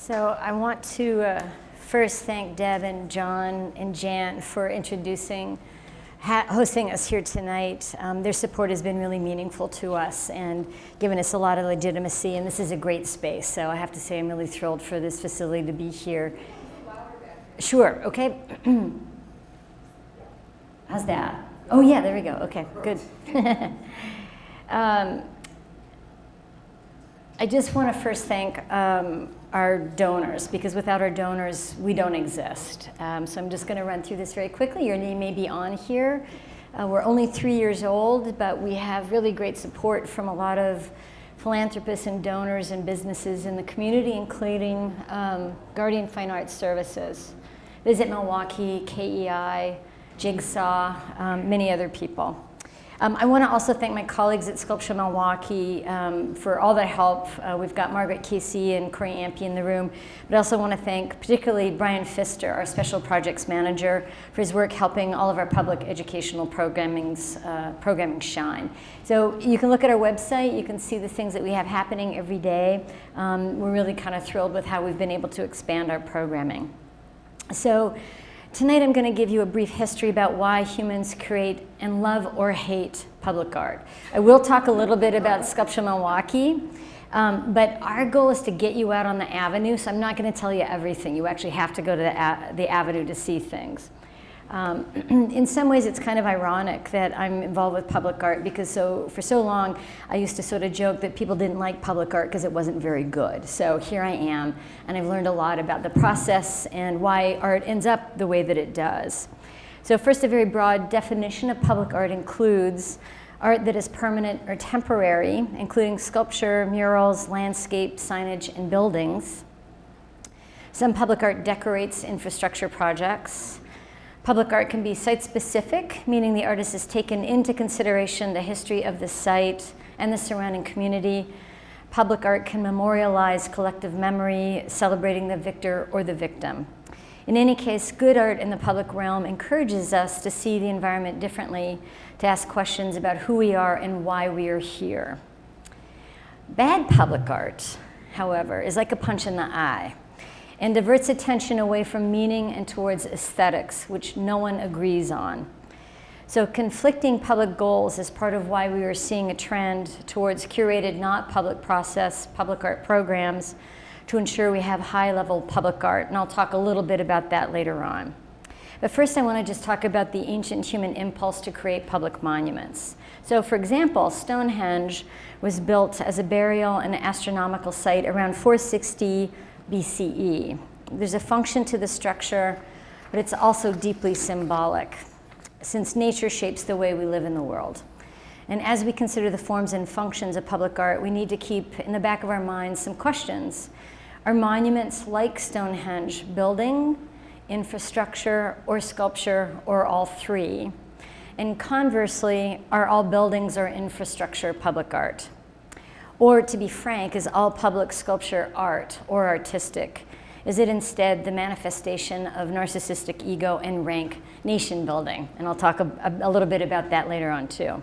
So I want to first thank Deb and John and Jan for hosting us here tonight. Their support has been really meaningful to us and given us a lot of legitimacy, and this is a great space. So I have to say I'm really thrilled for this facility to be here. Sure, okay. How's that? Oh yeah, there we go, okay, good. I just want to first thank our donors, because without our donors, we don't exist. So I'm just going to run through this very quickly. Your name may be on here. We're only 3 years old, but we have really great support from a lot of philanthropists and donors and businesses in the community, including Guardian Fine Arts Services, Visit Milwaukee, KEI, Jigsaw, many other people. I want to also thank my colleagues at Sculpture Milwaukee for all their help. We've got Margaret Casey and Corey Ampe in the room, but I also want to thank particularly Brian Pfister, our Special Projects Manager, for his work helping all of our public educational programming shine. So you can look at our website, you can see the things that we have happening every day. We're really kind of thrilled with how we've been able to expand our programming. So tonight I'm going to give you a brief history about why humans create and love or hate public art. I will talk a little bit about Sculpture Milwaukee, but our goal is to get you out on the avenue, so I'm not going to tell you everything. You actually have to go to the avenue to see things. In some ways it's kind of ironic that I'm involved with public art, because for so long I used to sort of joke that people didn't like public art because it wasn't very good. So here I am, and I've learned a lot about the process and why art ends up the way that it does. So first, a very broad definition of public art includes art that is permanent or temporary, including sculpture, murals, landscape, signage, and buildings. Some public art decorates infrastructure projects. Public art can be site-specific, meaning the artist has taken into consideration the history of the site and the surrounding community. Public art can memorialize collective memory, celebrating the victor or the victim. In any case, good art in the public realm encourages us to see the environment differently, to ask questions about who we are and why we are here. Bad public art, however, is like a punch in the eye and diverts attention away from meaning and towards aesthetics, which no one agrees on. So conflicting public goals is part of why we are seeing a trend towards curated, not public process, public art programs to ensure we have high-level public art, and I'll talk a little bit about that later on. But first I want to just talk about the ancient human impulse to create public monuments. So for example, Stonehenge was built as a burial and astronomical site around 460 BCE. There's a function to the structure, but it's also deeply symbolic, since nature shapes the way we live in the world. And as we consider the forms and functions of public art, we need to keep in the back of our minds some questions. Are monuments like Stonehenge building, infrastructure, or sculpture, or all three? And conversely, are all buildings or infrastructure public art? Or, to be frank, is all public sculpture art or artistic? Is it instead the manifestation of narcissistic ego and rank nation building? And I'll talk a little bit about that later on too.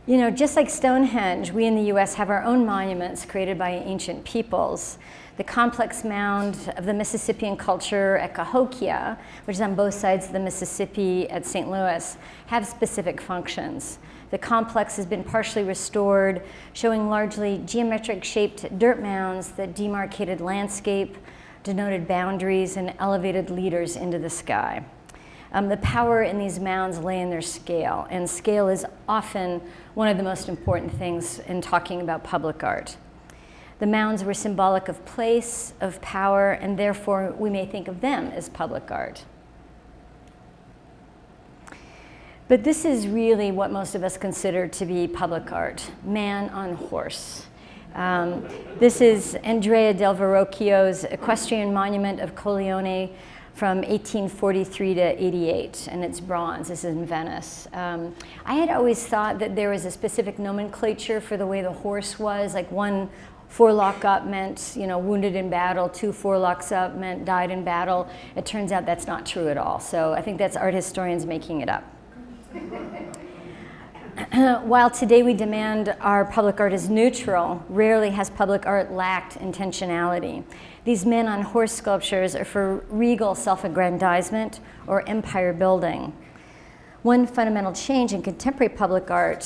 You know, just like Stonehenge, we in the US have our own monuments created by ancient peoples. The complex mound of the Mississippian culture at Cahokia, which is on both sides of the Mississippi at St. Louis, have specific functions. The complex has been partially restored, showing largely geometric-shaped dirt mounds that demarcated landscape, denoted boundaries, and elevated leaders into the sky. The power in these mounds lay in their scale, and scale is often one of the most important things in talking about public art. The mounds were symbolic of place, of power, and therefore we may think of them as public art. But this is really what most of us consider to be public art, man on horse. This is Andrea del Verrocchio's equestrian monument of Colleone from 1843 to 88, and it's bronze. This is in Venice. I had always thought that there was a specific nomenclature for the way the horse was, like one forelock up meant, you know, wounded in battle, two forelocks up meant died in battle. It turns out that's not true at all. So I think that's art historians making it up. While today we demand our public art is neutral, rarely has public art lacked intentionality. These men on horse sculptures are for regal self-aggrandizement or empire building. One fundamental change in contemporary public art,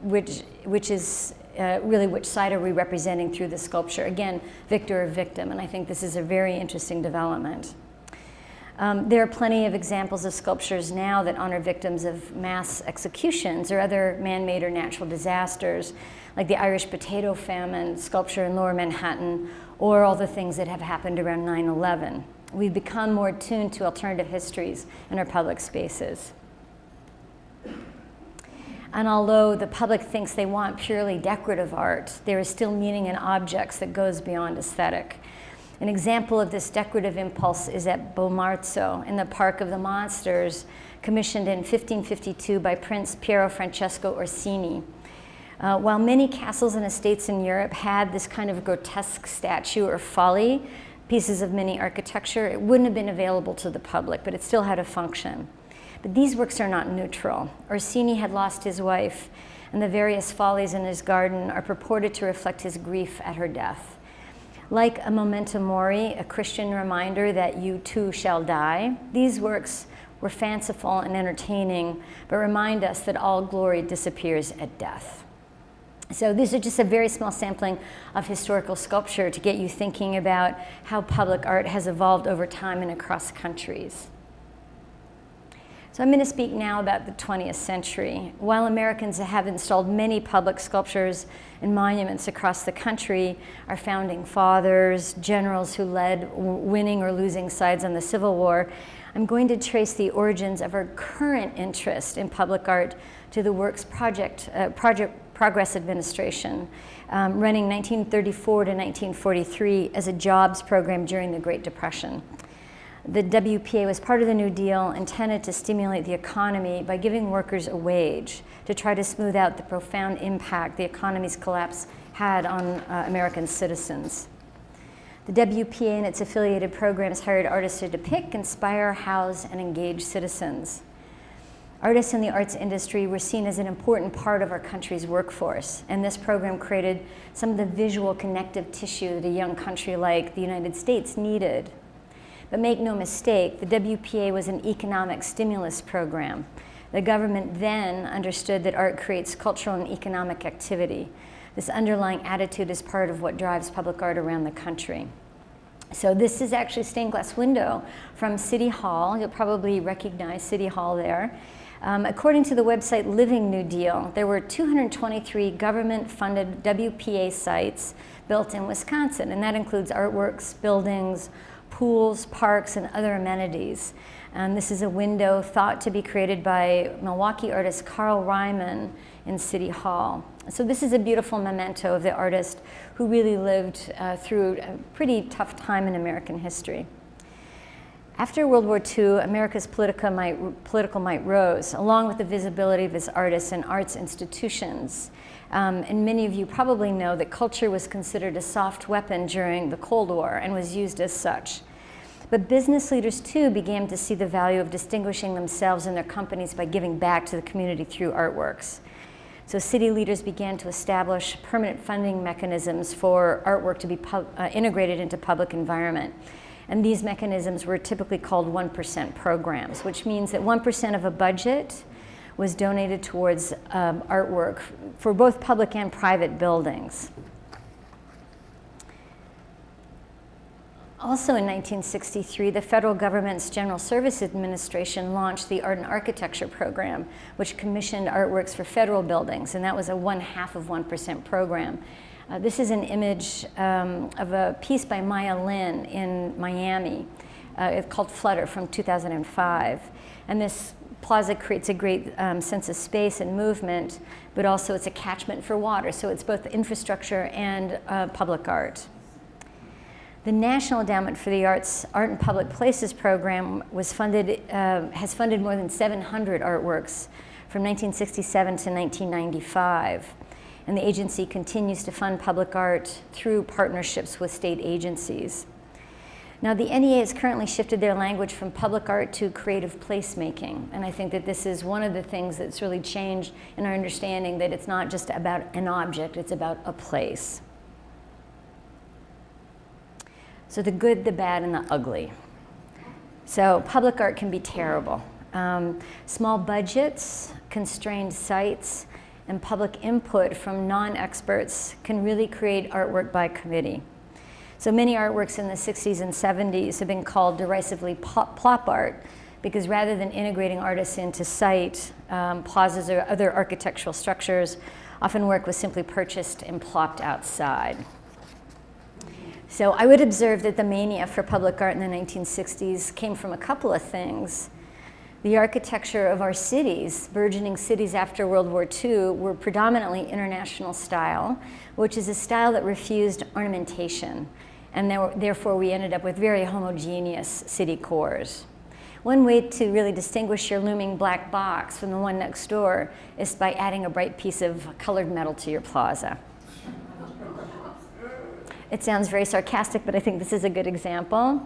which is really which side are we representing through the sculpture? Again, victor or victim, and I think this is a very interesting development. There are plenty of examples of sculptures now that honor victims of mass executions or other man-made or natural disasters, like the Irish potato famine sculpture in Lower Manhattan, or all the things that have happened around 9/11. We've become more attuned to alternative histories in our public spaces. And although the public thinks they want purely decorative art, there is still meaning in objects that goes beyond aesthetic. An example of this decorative impulse is at Bomarzo in the Park of the Monsters, commissioned in 1552 by Prince Piero Francesco Orsini. While many castles and estates in Europe had this kind of grotesque statue or folly, pieces of mini architecture, it wouldn't have been available to the public, but it still had a function. But these works are not neutral. Orsini had lost his wife, and the various follies in his garden are purported to reflect his grief at her death. Like a memento mori, a Christian reminder that you too shall die, these works were fanciful and entertaining, but remind us that all glory disappears at death. So these are just a very small sampling of historical sculpture to get you thinking about how public art has evolved over time and across countries. So I'm going to speak now about the 20th century. While Americans have installed many public sculptures and monuments across the country, our founding fathers, generals who led winning or losing sides on the Civil War, I'm going to trace the origins of our current interest in public art to the Works Project Progress Administration, running 1934 to 1943 as a jobs program during the Great Depression. The WPA was part of the New Deal intended to stimulate the economy by giving workers a wage to try to smooth out the profound impact the economy's collapse had on American citizens. The WPA and its affiliated programs hired artists to depict, inspire, house, and engage citizens. Artists in the arts industry were seen as an important part of our country's workforce, and this program created some of the visual connective tissue that a young country like the United States needed. But make no mistake, the WPA was an economic stimulus program. The government then understood that art creates cultural and economic activity. This underlying attitude is part of what drives public art around the country. So this is actually a stained glass window from City Hall. You'll probably recognize City Hall there. According to the website Living New Deal, there were 223 government-funded WPA sites built in Wisconsin, and that includes artworks, buildings, pools, parks, and other amenities. This is a window thought to be created by Milwaukee artist Carl Ryman in City Hall. So this is a beautiful memento of the artist who really lived through a pretty tough time in American history. After World War II, America's political might rose, along with the visibility of its artists and arts institutions. And many of you probably know that culture was considered a soft weapon during the Cold War and was used as such. But business leaders too began to see the value of distinguishing themselves and their companies by giving back to the community through artworks. So city leaders began to establish permanent funding mechanisms for artwork to be integrated into public environment. And these mechanisms were typically called 1% programs, which means that 1% of a budget was donated towards artwork for both public and private buildings. Also in 1963, the federal government's General Services Administration launched the Art and Architecture Program, which commissioned artworks for federal buildings, and that was a 0.5% program. This is an image of a piece by Maya Lin in Miami. It's called Flutter from 2005. And this plaza creates a great sense of space and movement, but also it's a catchment for water, so it's both infrastructure and public art. The National Endowment for the Arts Art in Public Places program has funded more than 700 artworks from 1967 to 1995. And the agency continues to fund public art through partnerships with state agencies. Now, the NEA has currently shifted their language from public art to creative placemaking, and I think that this is one of the things that's really changed in our understanding that it's not just about an object, it's about a place. So the good, the bad, and the ugly. So public art can be terrible. Small budgets, constrained sites, and public input from non-experts can really create artwork by committee. So many artworks in the 60s and 70s have been called derisively plop art, because rather than integrating artists into site, plazas or other architectural structures, often work was simply purchased and plopped outside. So I would observe that the mania for public art in the 1960s came from a couple of things. The architecture of our cities, burgeoning cities after World War II, were predominantly international style, which is a style that refused ornamentation, and therefore we ended up with very homogeneous city cores. One way to really distinguish your looming black box from the one next door is by adding a bright piece of colored metal to your plaza. It sounds very sarcastic, but I think this is a good example.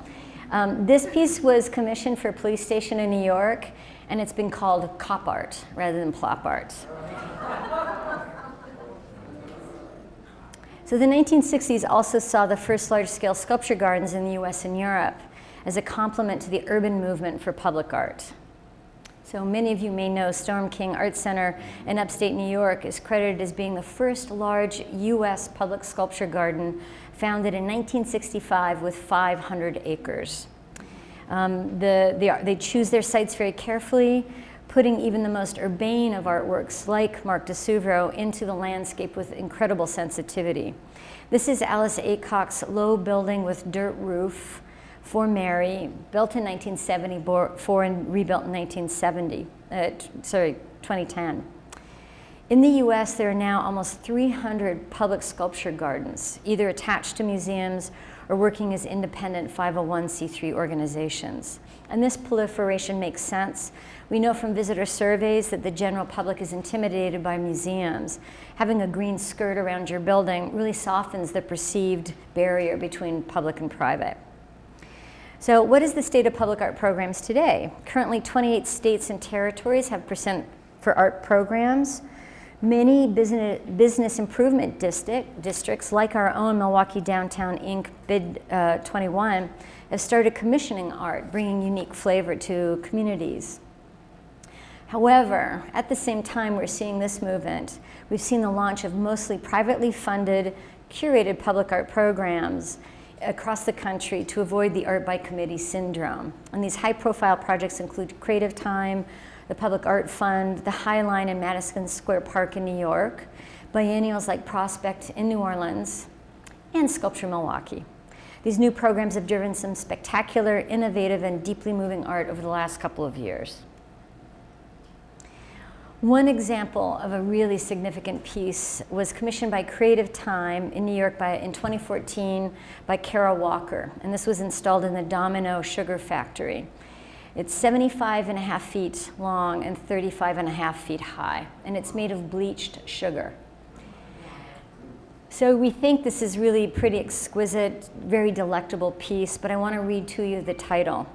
This piece was commissioned for a police station in New York, and it's been called cop art rather than plop art. So the 1960s also saw the first large-scale sculpture gardens in the US and Europe as a complement to the urban movement for public art. So many of you may know Storm King Art Center in upstate New York is credited as being the first large US public sculpture garden founded in 1965 with 500 acres. They choose their sites very carefully, putting even the most urbane of artworks like Marc de Souvreau into the landscape with incredible sensitivity. This is Alice Aycock's low building with dirt roof for Mary, built in 1974 and rebuilt in 2010. In the US, there are now almost 300 public sculpture gardens, either attached to museums or working as independent 501c3 organizations. And this proliferation makes sense. We know from visitor surveys that the general public is intimidated by museums. Having a green skirt around your building really softens the perceived barrier between public and private. So what is the state of public art programs today? Currently, 28 states and territories have % for art programs. Many business improvement districts, like our own Milwaukee Downtown Inc. Bid 21, have started commissioning art, bringing unique flavor to communities. However, at the same time we're seeing this movement, we've seen the launch of mostly privately funded, curated public art programs across the country to avoid the art by committee syndrome. And these high-profile projects include Creative Time, the Public Art Fund, the High Line in Madison Square Park in New York, biennials like Prospect in New Orleans, and Sculpture Milwaukee. These new programs have driven some spectacular, innovative, and deeply moving art over the last couple of years. One example of a really significant piece was commissioned by Creative Time in New York in 2014 by Kara Walker, and this was installed in the Domino Sugar Factory. It's 75.5 feet long and 35.5 feet high, and it's made of bleached sugar. So we think this is really pretty exquisite, very delectable piece, but I want to read to you the title.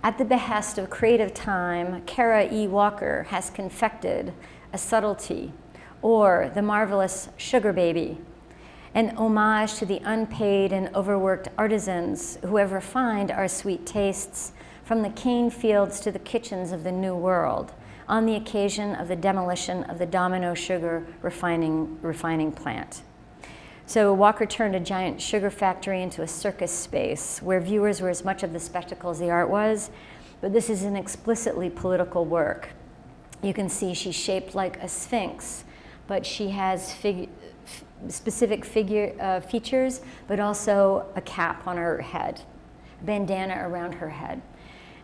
At the behest of Creative Time, Kara E. Walker has confected a subtlety, or the marvelous sugar baby, an homage to the unpaid and overworked artisans who have refined our sweet tastes from the cane fields to the kitchens of the New World on the occasion of the demolition of the Domino Sugar refining plant. So Walker turned a giant sugar factory into a circus space where viewers were as much of the spectacle as the art was, but this is an explicitly political work. You can see she's shaped like a sphinx, but she has specific features, but also a cap on her head, a bandana around her head.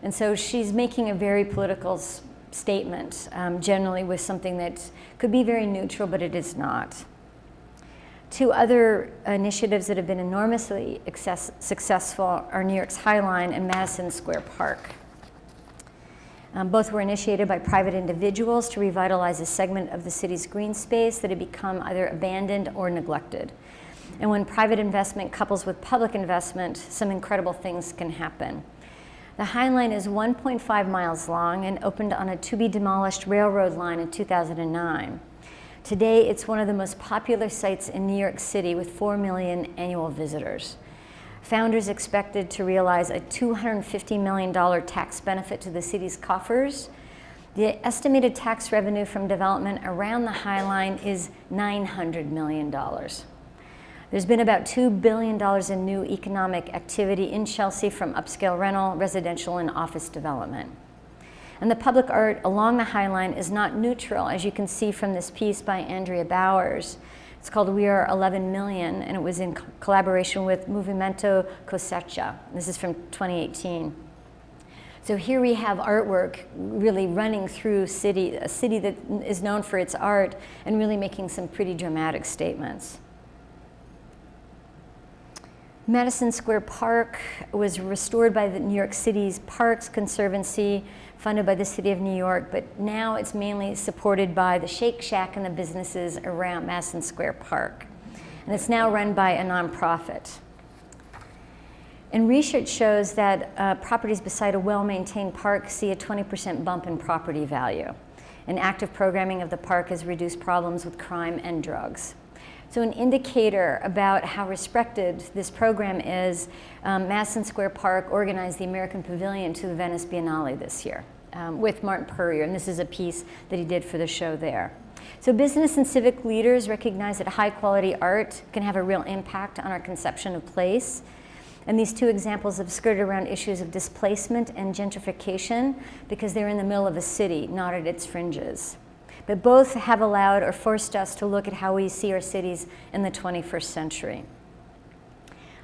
And so she's making a very political statement, generally with something that could be very neutral, but it is not. Two other initiatives that have been enormously successful are New York's High Line and Madison Square Park. Both were initiated by private individuals to revitalize a segment of the city's green space that had become either abandoned or neglected. And when private investment couples with public investment, some incredible things can happen. The High Line is 1.5 miles long and opened on a to-be-demolished railroad line in 2009. Today, it's one of the most popular sites in New York City with 4 million annual visitors. Founders expected to realize a $250 million tax benefit to the city's coffers. The estimated tax revenue from development around the High Line is $900 million. There's been about $2 billion in new economic activity in Chelsea from upscale rental, residential, and office development. And the public art along the High Line is not neutral, as you can see from this piece by Andrea Bowers. It's called We Are 11 Million, and it was in collaboration with Movimento Cosecha. This is from 2018. So here we have artwork really running through a city that is known for its art and really making some pretty dramatic statements. Madison Square Park was restored by the New York City's Parks Conservancy, funded by the City of New York, but now it's mainly supported by the Shake Shack and the businesses around Madison Square Park. And it's now run by a nonprofit. And research shows that properties beside a well-maintained park see a 20% bump in property value. And active programming of the park has reduced problems with crime and drugs. So an indicator about how respected this program is, Madison Square Park organized the American Pavilion to the Venice Biennale this year with Martin Purrier, and this is a piece that he did for the show there. So business and civic leaders recognize that high quality art can have a real impact on our conception of place. And these two examples have skirted around issues of displacement and gentrification because they're in the middle of a city, not at its fringes. But both have allowed or forced us to look at how we see our cities in the 21st century.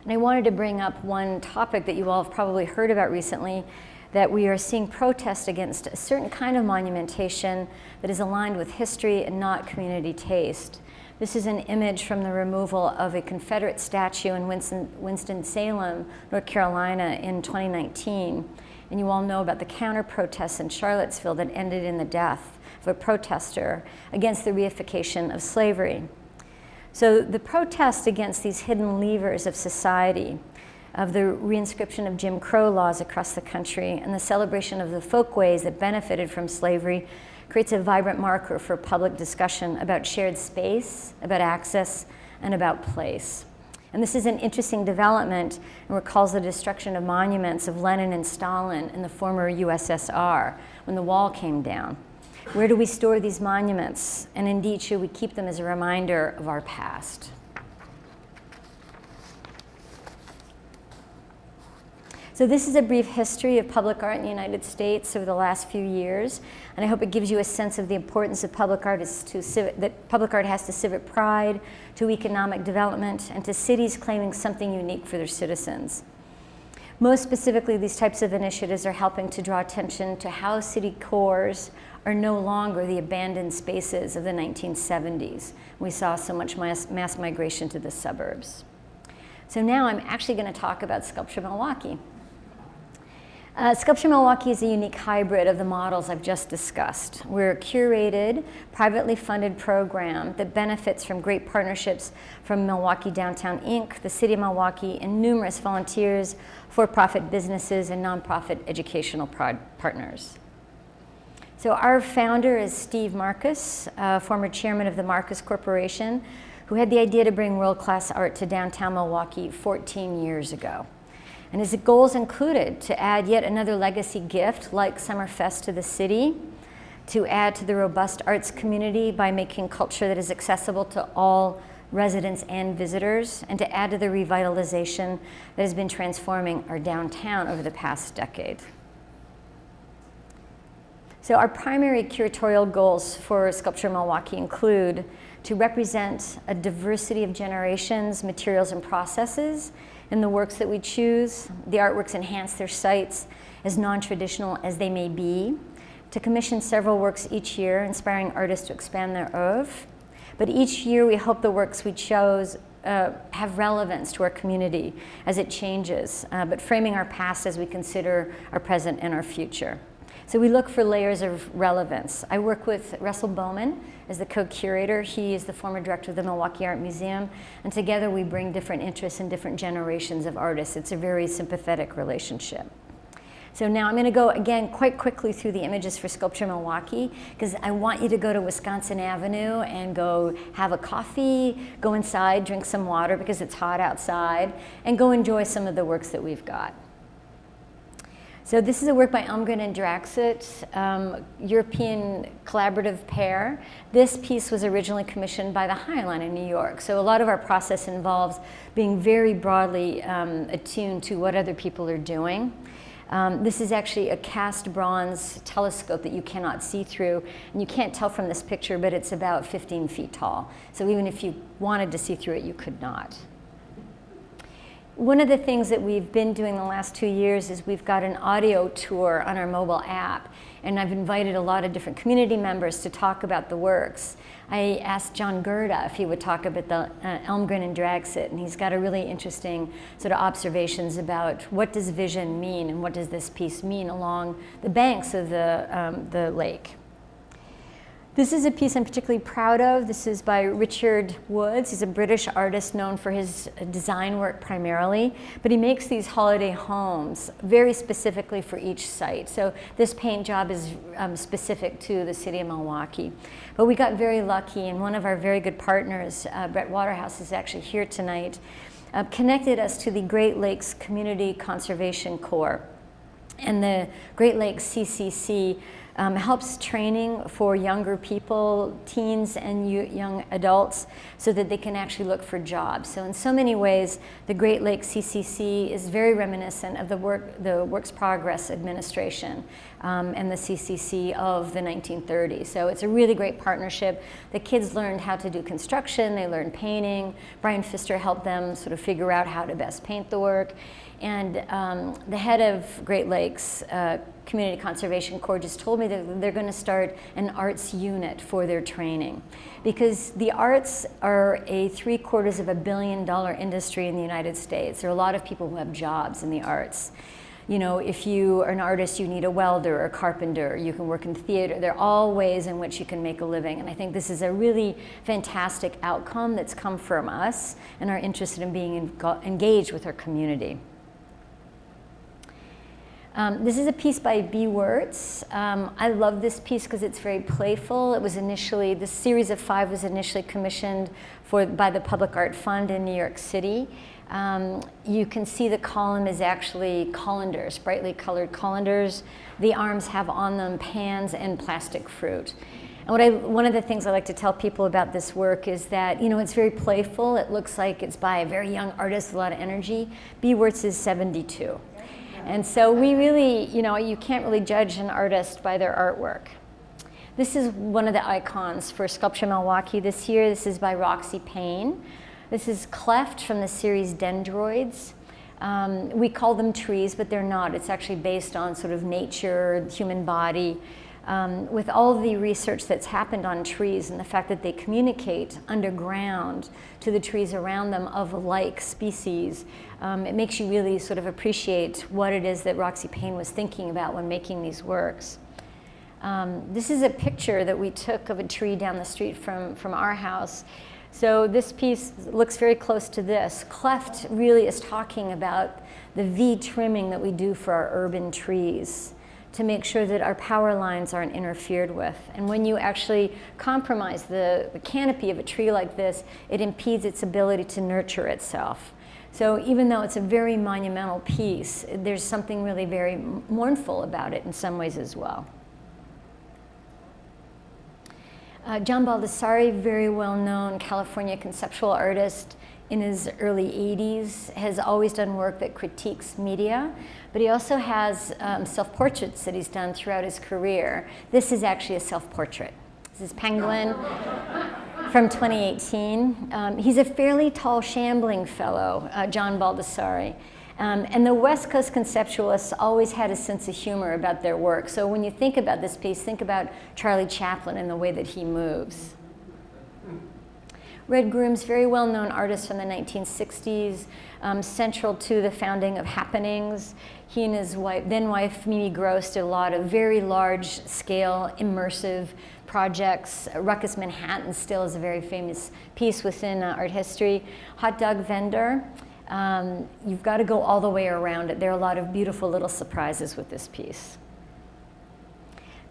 And I wanted to bring up one topic that you all have probably heard about recently, that we are seeing protests against a certain kind of monumentation that is aligned with history and not community taste. This is an image from the removal of a Confederate statue in Winston-Salem, North Carolina in 2019. And you all know about the counter-protests in Charlottesville that ended in the death of a protester against the reification of slavery. So the protest against these hidden levers of society, of the reinscription of Jim Crow laws across the country, and the celebration of the folkways that benefited from slavery creates a vibrant marker for public discussion about shared space, about access, and about place. And this is an interesting development and recalls the destruction of monuments of Lenin and Stalin in the former USSR when the wall came down. Where do we store these monuments? And indeed, should we keep them as a reminder of our past? So this is a brief history of public art in the United States over the last few years, and I hope it gives you a sense of the importance of public art that public art has to civic pride, to economic development, and to cities claiming something unique for their citizens. Most specifically, these types of initiatives are helping to draw attention to how city cores are no longer the abandoned spaces of the 1970s. We saw so much mass migration to the suburbs. So now I'm actually going to talk about Sculpture Milwaukee. Sculpture Milwaukee is a unique hybrid of the models I've just discussed. We're a curated, privately funded program that benefits from great partnerships from Milwaukee Downtown Inc., the City of Milwaukee, and numerous volunteers, for-profit businesses, and nonprofit educational partners. So our founder is Steve Marcus, former chairman of the Marcus Corporation, who had the idea to bring world-class art to downtown Milwaukee 14 years ago. And his goals included to add yet another legacy gift like Summerfest to the city, to add to the robust arts community by making culture that is accessible to all residents and visitors, and to add to the revitalization that has been transforming our downtown over the past decade. So our primary curatorial goals for Sculpture Milwaukee include to represent a diversity of generations, materials, and processes in the works that we choose. The artworks enhance their sites as non-traditional as they may be, to commission several works each year, inspiring artists to expand their oeuvre. But each year we hope the works we chose have relevance to our community as it changes, but framing our past as we consider our present and our future. So we look for layers of relevance. I work with Russell Bowman as the co-curator. He is the former director of the Milwaukee Art Museum, and together we bring different interests and different generations of artists. It's a very sympathetic relationship. So now I'm going to go again quite quickly through the images for Sculpture Milwaukee, because I want you to go to Wisconsin Avenue and go have a coffee, go inside, drink some water because it's hot outside, and go enjoy some of the works that we've got. So this is a work by Elmgren and Draxit, European collaborative pair. This piece was originally commissioned by the High Line in New York. So a lot of our process involves being very broadly attuned to what other people are doing. This is actually a cast bronze telescope that you cannot see through, and you can't tell from this picture, but it's about 15 feet tall. So even if you wanted to see through it, you could not. One of the things that we've been doing the last 2 years is we've got an audio tour on our mobile app, and I've invited a lot of different community members to talk about the works. I asked John Gerda if he would talk about the Elmgren and Draxit, and he's got a really interesting sort of observations about what does vision mean and what does this piece mean along the banks of the lake. This is a piece I'm particularly proud of. This is by Richard Woods. He's a British artist known for his design work primarily, but he makes these holiday homes very specifically for each site. So this paint job is specific to the city of Milwaukee. But we got very lucky, and one of our very good partners, Brett Waterhouse, is actually here tonight, connected us to the Great Lakes Community Conservation Corps. And the Great Lakes CCC helps training for younger people, teens and young adults, so that they can actually look for jobs. So in so many ways, the Great Lakes CCC is very reminiscent of the Works Progress Administration and the CCC of the 1930s. So it's a really great partnership. The kids learned how to do construction, they learned painting. Brian Pfister helped them sort of figure out how to best paint the work. And the head of Great Lakes Community Conservation Corps just told me that they're going to start an arts unit for their training, because the arts are a $750 million industry in the United States. There are a lot of people who have jobs in the arts. You know, if you are an artist, you need a welder or a carpenter, you can work in theater. There are all ways in which you can make a living. And I think this is a really fantastic outcome that's come from us and are interested in being engaged with our community. This is a piece by B. Wirtz. I love this piece because it's very playful. It was initially, this series of 5 was initially commissioned by the Public Art Fund in New York City. You can see the column is actually colanders, brightly colored colanders. The arms have on them pans and plastic fruit. And one of the things I like to tell people about this work is that, you know, it's very playful. It looks like it's by a very young artist with a lot of energy. B. Wirtz is 72. And so we really, you know, you can't really judge an artist by their artwork. This is one of the icons for Sculpture Milwaukee this year. This is by Roxy Payne. This is Cleft from the series Dendroids. We call them trees, but they're not. It's actually based on sort of nature, human body. With all the research that's happened on trees and the fact that they communicate underground to the trees around them of like species, it makes you really sort of appreciate what it is that Roxy Payne was thinking about when making these works. This is a picture that we took of a tree down the street from our house. So this piece looks very close to this. Cleft really is talking about the V trimming that we do for our urban trees to make sure that our power lines aren't interfered with. And when you actually compromise the canopy of a tree like this, it impedes its ability to nurture itself. So even though it's a very monumental piece, there's something really very mournful about it in some ways as well. John Baldessari, very well-known California conceptual artist in his early 80s, has always done work that critiques media, but he also has self-portraits that he's done throughout his career. This is actually a self-portrait. This is Penguin from 2018. He's a fairly tall, shambling fellow, John Baldessari. And the West Coast conceptualists always had a sense of humor about their work. So when you think about this piece, think about Charlie Chaplin and the way that he moves. Red Groom's very well-known artist from the 1960s, central to the founding of Happenings. He and his then wife, Mimi Gross, did a lot of very large-scale, immersive projects. Ruckus Manhattan still is a very famous piece within art history. Hot Dog Vendor. You've got to go all the way around it. There are a lot of beautiful little surprises with this piece.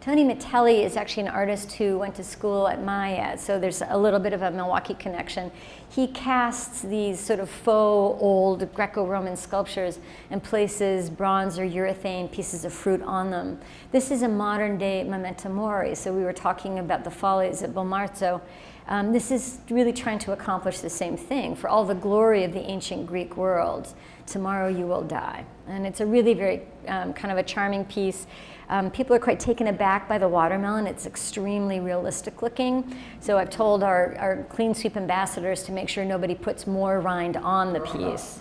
Tony Metelli is actually an artist who went to school at Maya, so there's a little bit of a Milwaukee connection. He casts these sort of faux old Greco-Roman sculptures and places bronze or urethane pieces of fruit on them. This is a modern day memento mori, so we were talking about the Follies at Bomarzo. This is really trying to accomplish the same thing. For all the glory of the ancient Greek world, tomorrow you will die. And it's a really very kind of a charming piece. People are quite taken aback by the watermelon. It's extremely realistic looking. So I've told our Clean Sweep ambassadors to make sure nobody puts more rind on the piece.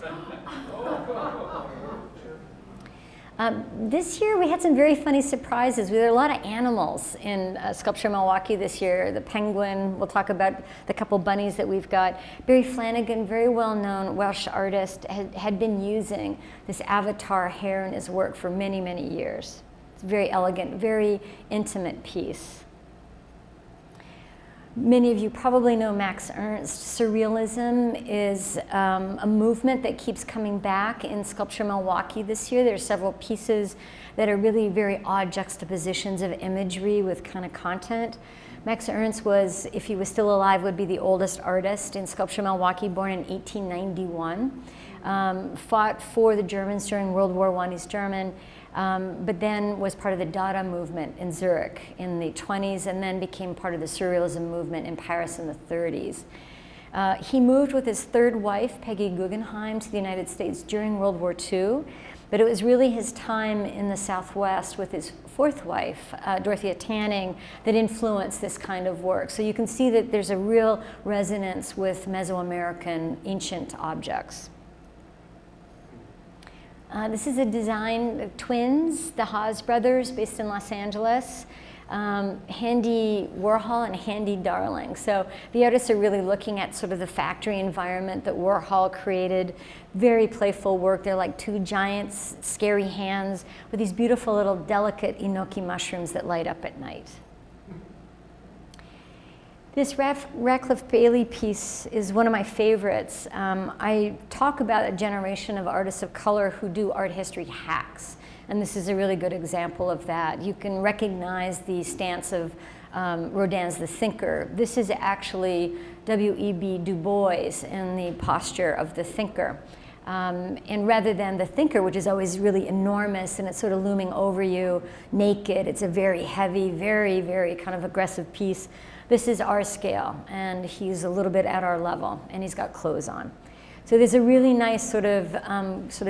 This year we had some very funny surprises. There were a lot of animals in Sculpture Milwaukee this year. The penguin, we'll talk about the couple bunnies that we've got. Barry Flanagan, very well-known Welsh artist, had been using this avatar hair in his work for many, many years. It's a very elegant, very intimate piece. Many of you probably know Max Ernst. Surrealism is a movement that keeps coming back in Sculpture Milwaukee this year. There are several pieces that are really very odd juxtapositions of imagery with kind of content. Max Ernst was, if he was still alive, would be the oldest artist in Sculpture Milwaukee, born in 1891. Fought for the Germans during World War I. He's German. But then was part of the Dada movement in Zurich in the 20s, and then became part of the Surrealism movement in Paris in the 30s. He moved with his third wife, Peggy Guggenheim, to the United States during World War II, but it was really his time in the Southwest with his fourth wife, Dorothea Tanning, that influenced this kind of work. So you can see that there's a real resonance with Mesoamerican ancient objects. This is a design of twins, the Haas brothers, based in Los Angeles. Handy Warhol and Handy Darling. So the artists are really looking at sort of the factory environment that Warhol created. Very playful work. They're like two giant, scary hands with these beautiful little delicate enoki mushrooms that light up at night. This Ratcliffe Bailey piece is one of my favorites. I talk about a generation of artists of color who do art history hacks, and this is a really good example of that. You can recognize the stance of Rodin's The Thinker. This is actually W.E.B. Du Bois in the posture of the thinker. And rather than the thinker, which is always really enormous and it's sort of looming over you, naked, it's a very heavy, very, very kind of aggressive piece. This is our scale, and he's a little bit at our level, and he's got clothes on. So there's a really nice sort of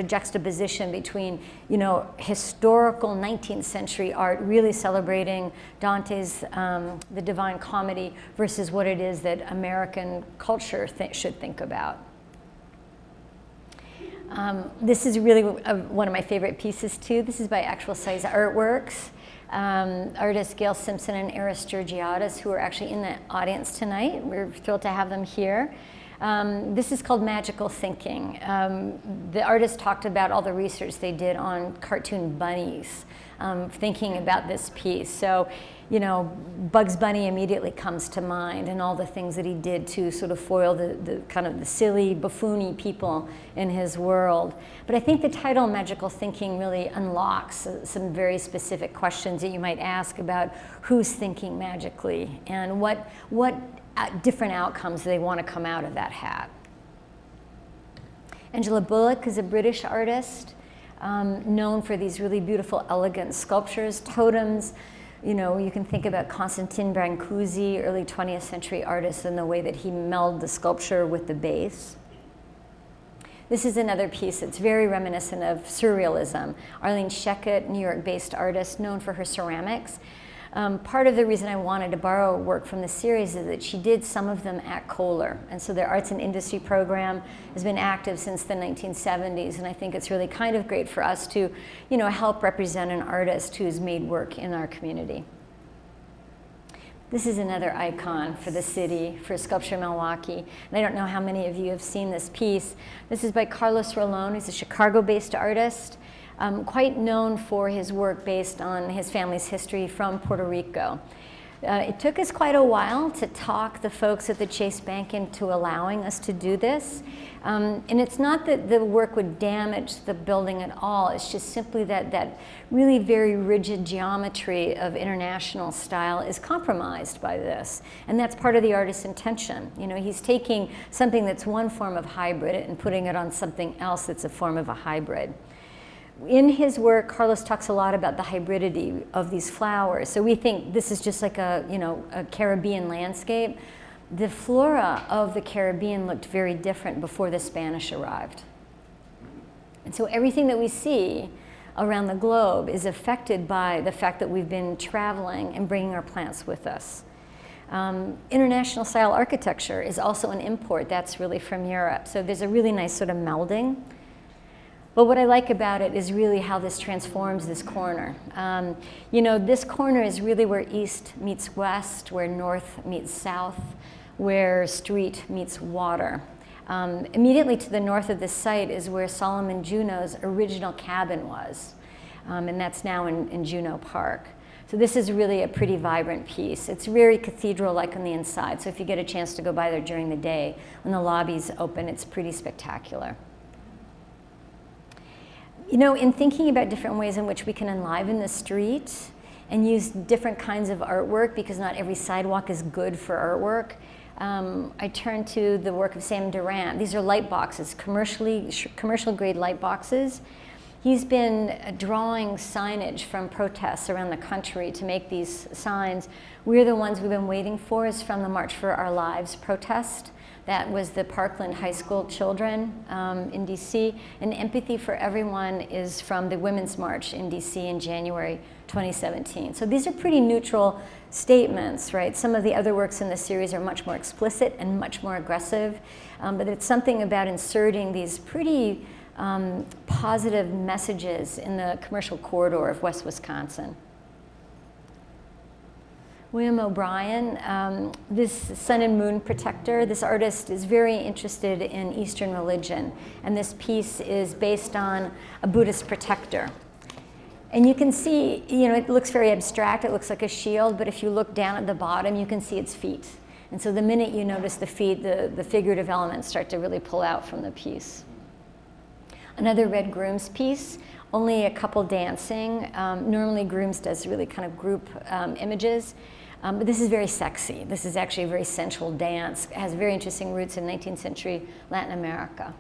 juxtaposition between, you know, historical 19th century art, really celebrating Dante's The Divine Comedy, versus what it is that American culture should think about. This is really one of my favorite pieces too. This is by Actual Size Artworks. Artists Gail Simpson and Eris Georgiadis, who are actually in the audience tonight. We're thrilled to have them here. This is called Magical Thinking. The artists talked about all the research they did on cartoon bunnies, thinking about this piece. So, you know, Bugs Bunny immediately comes to mind, and all the things that he did to sort of foil the kind of the silly, buffoony people in his world. But I think the title Magical Thinking really unlocks some very specific questions that you might ask about who's thinking magically and what different outcomes they want to come out of that hat. Angela Bullock is a British artist, known for these really beautiful, elegant sculptures, totems. You know, you can think about Constantin Brancusi, early 20th century artist, and the way that he melded the sculpture with the base. This is another piece that's very reminiscent of surrealism. Arlene Sheckett, New York-based artist, known for her ceramics. Part of the reason I wanted to borrow work from the series is that she did some of them at Kohler, and so their arts and industry program has been active since the 1970s, and I think it's really kind of great for us to, you know, help represent an artist who's made work in our community. This is another icon for the city, for Sculpture Milwaukee. And I don't know how many of you have seen this piece. This is by Carlos Rolón, who's a Chicago-based artist, quite known for his work based on his family's history from Puerto Rico. It took us quite a while to talk the folks at the Chase Bank into allowing us to do this. And it's not that the work would damage the building at all, it's just simply that really very rigid geometry of international style is compromised by this. And that's part of the artist's intention. You know, he's taking something that's one form of hybrid and putting it on something else that's a form of a hybrid. In his work, Carlos talks a lot about the hybridity of these flowers. So we think this is just like a Caribbean landscape. The flora of the Caribbean looked very different before the Spanish arrived. And so everything that we see around the globe is affected by the fact that we've been traveling and bringing our plants with us. International style architecture is also an import. That's really from Europe. So there's a really nice sort of melding. But what I like about it is really how this transforms this corner. This corner is really where east meets west, where north meets south, where street meets water. Immediately to the north of this site is where Solomon Juneau's original cabin was, and that's now in Juneau Park. So this is really a pretty vibrant piece. It's very cathedral-like on the inside, so if you get a chance to go by there during the day, when the lobby's open, it's pretty spectacular. You know, in thinking about different ways in which we can enliven the street and use different kinds of artwork, because not every sidewalk is good for artwork, I turn to the work of Sam Durant. These are light boxes, commercial grade light boxes. He's been drawing signage from protests around the country to make these signs. We're the ones we've been waiting for is from the March for Our Lives protest. That was the Parkland High School children in DC. And Empathy for Everyone is from the Women's March in DC in January 2017. So these are pretty neutral statements, right? Some of the other works in the series are much more explicit and much more aggressive. But it's something about inserting these pretty positive messages in the commercial corridor of West Wisconsin. William O'Brien, this sun and moon protector, this artist is very interested in Eastern religion, and this piece is based on a Buddhist protector. And you can see, it looks very abstract, it looks like a shield, but if you look down at the bottom, you can see its feet. And so the minute you notice the feet, the figurative elements start to really pull out from the piece. Another Red Grooms piece, only a couple dancing. Normally Grooms does really kind of group images. But this is very sexy. This is actually a very sensual dance. It has very interesting roots in 19th century Latin America.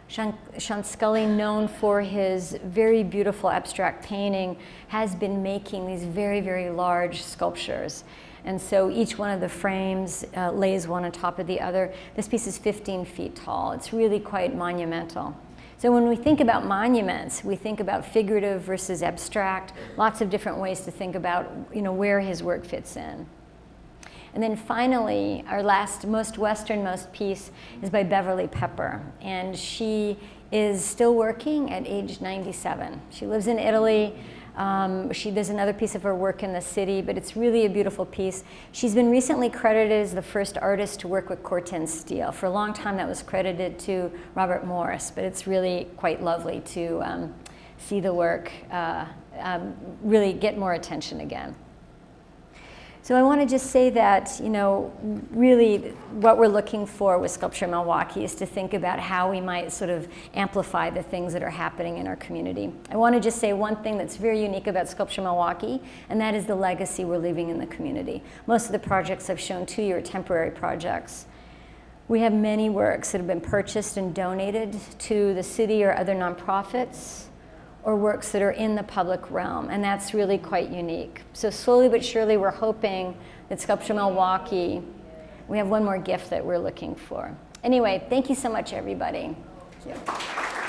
Sean Scully, known for his very beautiful abstract painting, has been making these very, very large sculptures. And so each one of the frames lays one on top of the other. This piece is 15 feet tall. It's really quite monumental. So when we think about monuments, we think about figurative versus abstract, lots of different ways to think about where his work fits in. And then finally, our most westernmost piece is by Beverly Pepper. And she is still working at age 97. She lives in Italy. There's another piece of her work in the city, but it's really a beautiful piece. She's been recently credited as the first artist to work with Corten steel. For a long time that was credited to Robert Morris, but it's really quite lovely to see the work really get more attention again. So I want to just say that, really what we're looking for with Sculpture Milwaukee is to think about how we might sort of amplify the things that are happening in our community. I want to just say one thing that's very unique about Sculpture Milwaukee, and that is the legacy we're leaving in the community. Most of the projects I've shown to you are temporary projects. We have many works that have been purchased and donated to the city or other nonprofits, or works that are in the public realm, and that's really quite unique. So slowly but surely we're hoping that Sculpture Milwaukee, we have one more gift that we're looking for. Anyway, thank you so much, everybody. Thank you.